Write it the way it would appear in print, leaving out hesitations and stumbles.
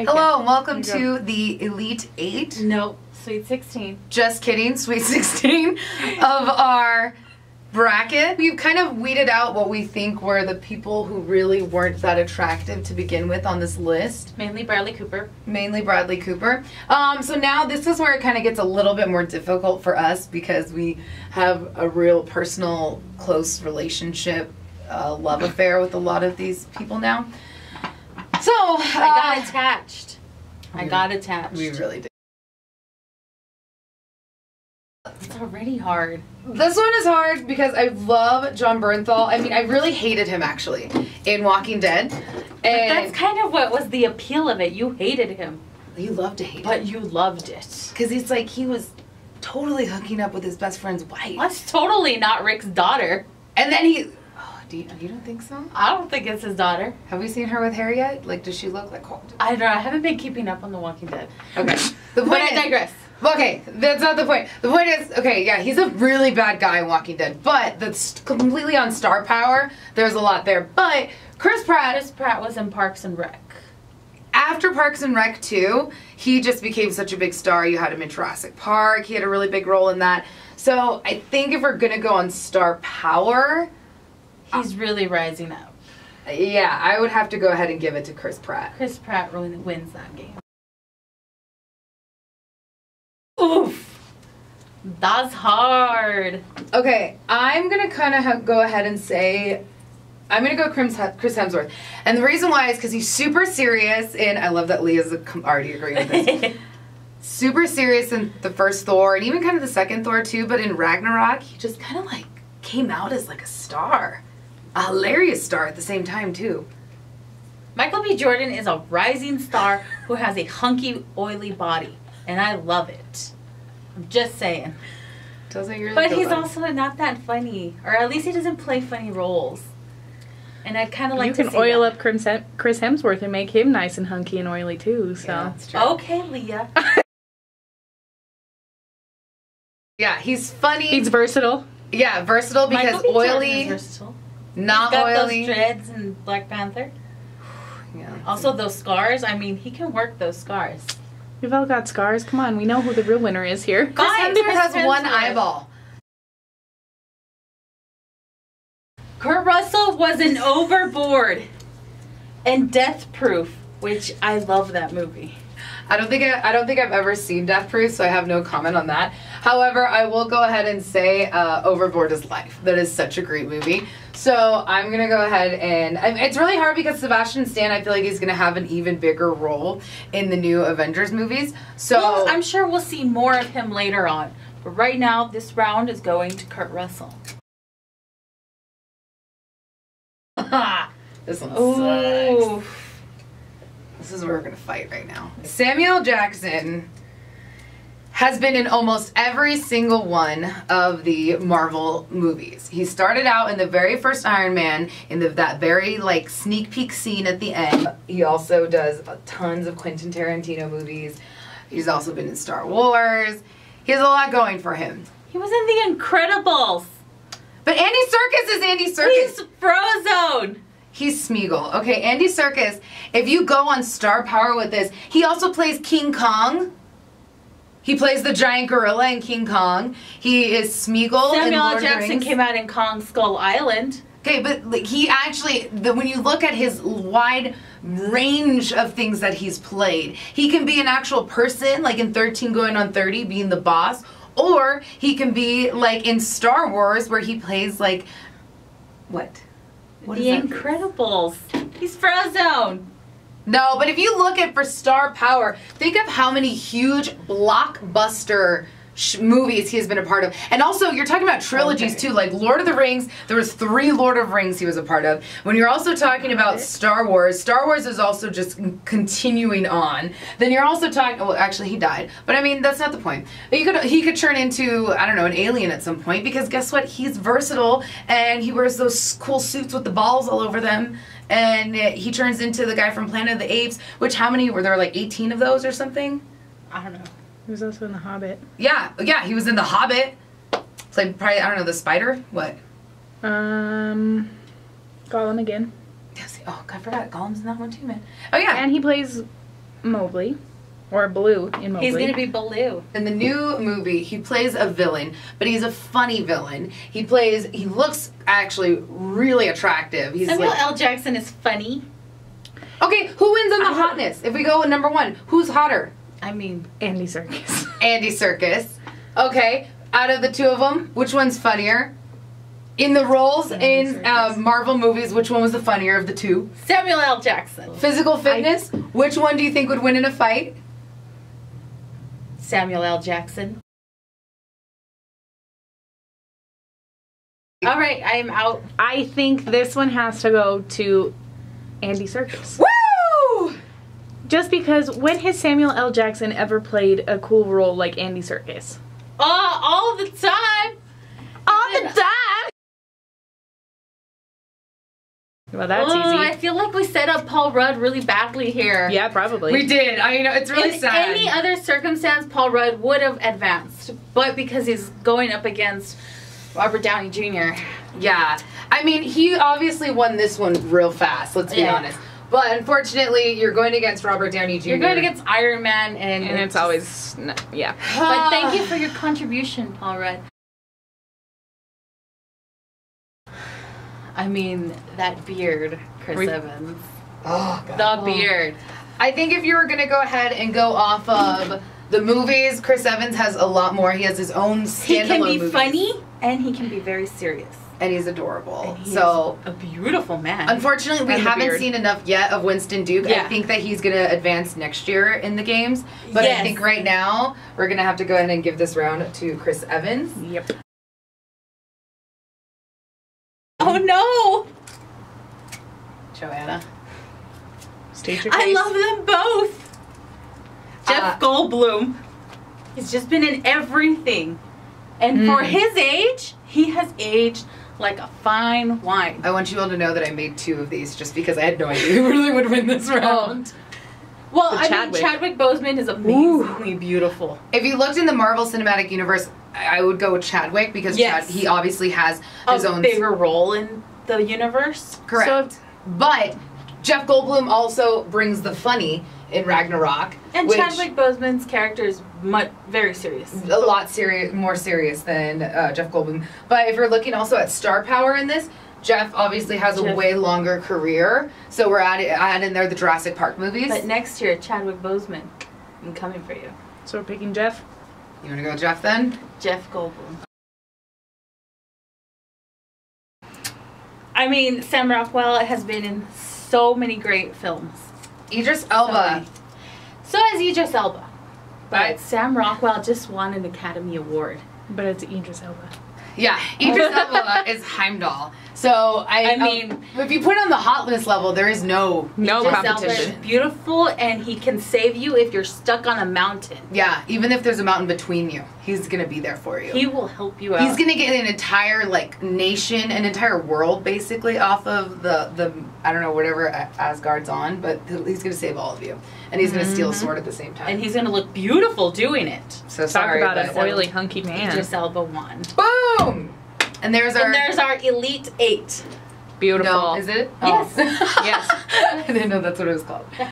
Hello and welcome to the Elite 8. Nope, Sweet 16. Just kidding, Sweet 16 of our bracket. We've kind of weeded out what we think were the people who really weren't that attractive to begin with on this list. Mainly Bradley Cooper. Mainly Bradley Cooper. So now this is where it kind of gets a little bit more difficult for us because we have a real personal, close relationship, love affair with a lot of these people now. So, I got attached. I got attached. We really did. It's already hard. This one is hard because I love Jon Bernthal. I mean, I really hated him actually in Walking Dead. And that's kind of what was the appeal of it. You hated him. You love to hate him. But you loved it. Because it's like he was totally hooking up with his best friend's wife. That's totally not Rick's daughter. And then he... You don't think so? I don't think it's his daughter. Have we seen her with hair yet? Like, does she look like... I don't know. I haven't been keeping up on The Walking Dead. Okay. But I digress. Okay, that's not the point. The point is, okay, yeah, he's a really bad guy in Walking Dead, but that's completely on star power. There's a lot there. But Chris Pratt was in Parks and Rec. After Parks and Rec 2, he just became such a big star. You had him in Jurassic Park. He had a really big role in that. So I think if we're going to go on star power... He's really rising up. Yeah, I would have to go ahead and give it to Chris Pratt. Chris Pratt really wins that game. Oof. That's hard. Okay, I'm going to kind of go ahead and say... I'm going to go Chris Hemsworth. And the reason why is because he's super serious in... I love that Leah's already agreeing with this. Super serious in the first Thor, and even kind of the second Thor too, but in Ragnarok, he just kind of like came out as like a star. A hilarious star at the same time, too. Michael B. Jordan is a rising star who has a hunky, oily body. And I love it. I'm just saying. But he's also not that funny. Or at least he doesn't play funny roles. And I'd kind of like to see You can oil up Chris Hemsworth and make him nice and hunky and oily, too. So. Yeah, that's true. Okay, Leah. Yeah, he's funny. He's versatile. Yeah, versatile because Michael B. oily. Jordan is versatile. Not He's got oily. Those dreads in Black Panther. Yeah. Also those scars. I mean, he can work those scars. We've all got scars. Come on, we know who the real winner is here. Chris Hemsworth has one eyeball. Kurt Russell was in Overboard and Death Proof, which I love that movie. I don't think I've ever seen Death Proof, so I have no comment on that. However, I will go ahead and say Overboard is life. That is such a great movie. So I'm gonna go ahead and it's really hard because Sebastian Stan, I feel like he's gonna have an even bigger role in the new Avengers movies. So well, I'm sure we'll see more of him later on. But right now, this round is going to Kurt Russell. This one sucks. This is where we're going to fight right now. Samuel Jackson has been in almost every single one of the Marvel movies. He started out in the very first Iron Man, in that very like sneak peek scene at the end. He also does tons of Quentin Tarantino movies. He's also been in Star Wars. He has a lot going for him. He was in The Incredibles. But Andy Serkis is Andy Serkis. He's Frozone. He's Smeagol. Okay, Andy Serkis, if you go on star power with this, he also plays King Kong. He plays the giant gorilla in King Kong. He is Smeagol in Lord of the Rings. Samuel Jackson came out in Kong Skull Island. Okay, but like, he actually, when you look at his wide range of things that he's played, he can be an actual person, like in 13 Going on 30, being the boss, or he can be like in Star Wars where he plays like, what? What The Incredibles. He's Frozone. No, but if you look at for star power, think of how many huge blockbuster movies he has been a part of. And also, you're talking about trilogies too, like Lord of the Rings. There was 3 Lord of Rings he was a part of. When you're also talking about Star Wars is also just continuing on. Then you're also talking, well, actually he died, but I mean, that's not the point. He could turn into, I don't know, an alien at some point, because guess what? He's versatile, and he wears those cool suits with the balls all over them, and he turns into the guy from Planet of the Apes, which how many were there, like 18 of those or something? I don't know. He was also in The Hobbit. Yeah, he was in The Hobbit. It's like probably, I don't know, the spider? What? Gollum again. Yes. Oh, I forgot. Gollum's in that one too, man. Oh, yeah. And he plays Mowgli. Or Blue in Mowgli. He's gonna be Baloo. In the new movie, he plays a villain, but he's a funny villain. He looks actually really attractive. He's Samuel like, L. Jackson is funny. okay, who wins on the hotness? If we go with number one, who's hotter? I mean, Andy Serkis. Andy Serkis. Okay, out of the two of them, which one's funnier? In the roles in Marvel movies, which one was the funnier of the two? Samuel L. Jackson. Physical fitness, which one do you think would win in a fight? Samuel L. Jackson. All right, I am out. I think this one has to go to Andy Serkis. Woo! Just because when has Samuel L. Jackson ever played a cool role like Andy Serkis? All the time. All the time! Well, that's easy. I feel like we set up Paul Rudd really badly here. Yeah, probably. We did. I know, it's really In sad. any other circumstance, Paul Rudd would have advanced. But because he's going up against Robert Downey Jr. Yeah. I mean, he obviously won this one real fast, let's be honest. But unfortunately, you're going against Robert Downey Jr. You're going against Iron Man, and it's always, yeah. But thank you for your contribution, Paul Rudd. I mean, that beard, Chris Evans. Oh, God. The beard. I think if you were going to go ahead and go off of the movies, Chris Evans has a lot more. He has his own standalone He can be movies. funny, and he can be very serious. And he's adorable. And he so is a beautiful man. Unfortunately, we haven't seen enough yet of Winston Duke. Yeah. I think that he's going to advance next year in the games. But I think right now, we're going to have to go ahead and give this round to Chris Evans. Yep. Oh no! Joanna. State your case. I love them both. Jeff Goldblum. He's just been in everything. And for his age, he has aged like a fine wine. I want you all to know that I made two of these just because I had no idea who really would win this round. Well, I mean, Chadwick Boseman is amazingly beautiful. If you looked in the Marvel Cinematic Universe, I would go with Chadwick because he obviously has his own bigger role in the universe. Correct. So, but Jeff Goldblum also brings the funny in Ragnarok. And Chadwick Boseman's character is very serious. A lot more serious than Jeff Goldblum. But if you're looking also at star power in this, Jeff obviously has a way longer career. So we're adding there the Jurassic Park movies. But next year, Chadwick Boseman, I'm coming for you. So we're picking Jeff? You want to go Jeff then? Jeff Goldblum. I mean, Sam Rockwell has been in so many great films. Idris Elba. So has Idris Elba. But Sam Rockwell just won an Academy Award. But it's Idris Elba. Yeah, Idris Elba is Heimdall. So I mean, if you put it on the hotness level, there is no competition. Is beautiful, and he can save you if you're stuck on a mountain. Yeah, even if there's a mountain between you, he's gonna be there for you. He will help you out. He's gonna get an entire nation, an entire world, basically off of the I don't know whatever Asgard's on, but he's gonna save all of you, and he's gonna steal a sword at the same time. And he's gonna look beautiful doing it. So Talk about an oily, hunky man. Idris Elba won. Boom! And there's our Elite 8. Beautiful. No, is it? Yes. Oh. Yes. I didn't know that's what it was called.